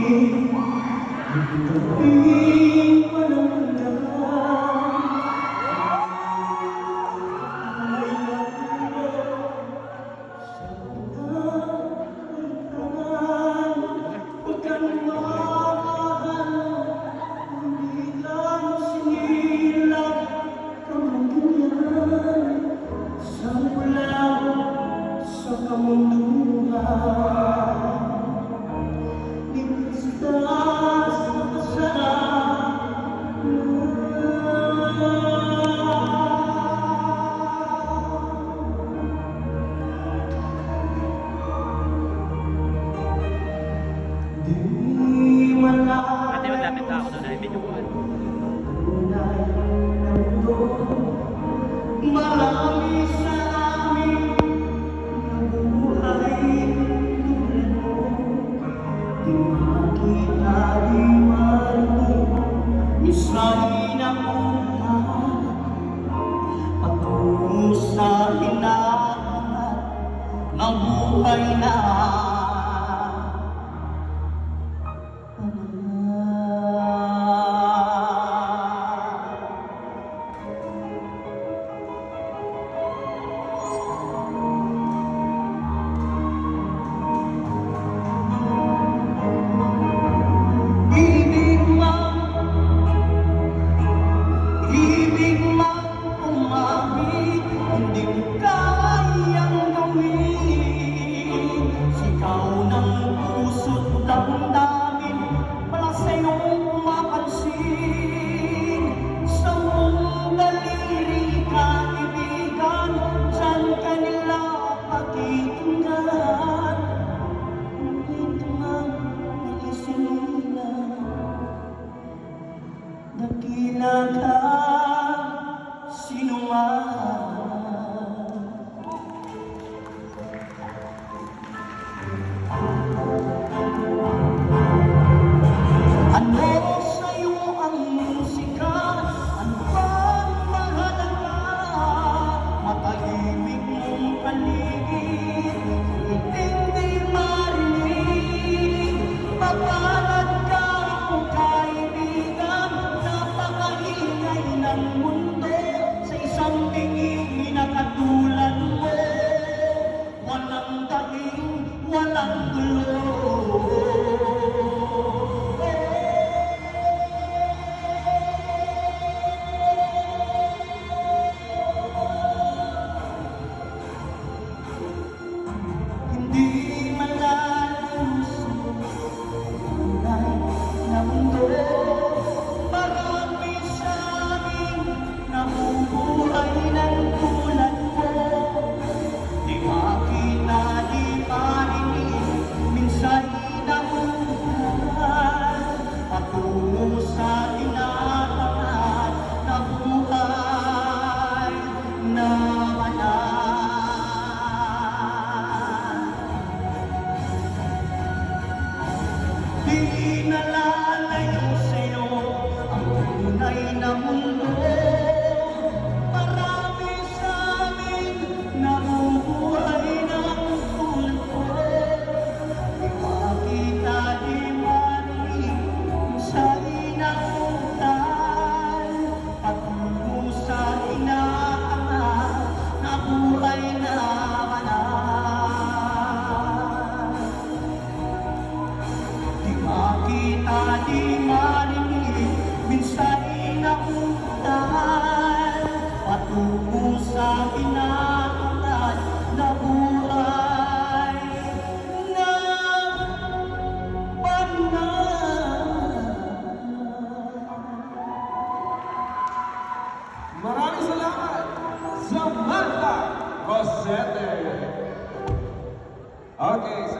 Tabing walang Pati yung lapit ako doon ay medyo kuhan. Marami sa amin nabuhay tulad mo. Di makita, di marinig, misahin ang ulan patungo sa hinahanap ng buhay na dakila ka, sino man. Ano sa'yo ang musika? Ano bang mahalaga? Matahimik mong paligid, hindi marinig. Mapalad ka mong kaibigan, napakaingay ng mundo. Sa isang tingin na katulad mo, walang daing, walang gulo. Hindi malalim sa tunay na mundo. Marami sa amin nabubuhay ng tulad mo. Di makita, di marinig, minsan nabubuhay patungo sa tinatangan na buhay na di nalalayo sa'yo ang tunay na mundo. Marami sa amin nabubuhay ng tulad ko. Di makita, di marinig sa inauntan patungo sa inaangat na buhay na makita, di marinig, minsan inauntan patungo sa pinatulad na buhay na banal. Maraming salamat, Samantha Rosete. Okay.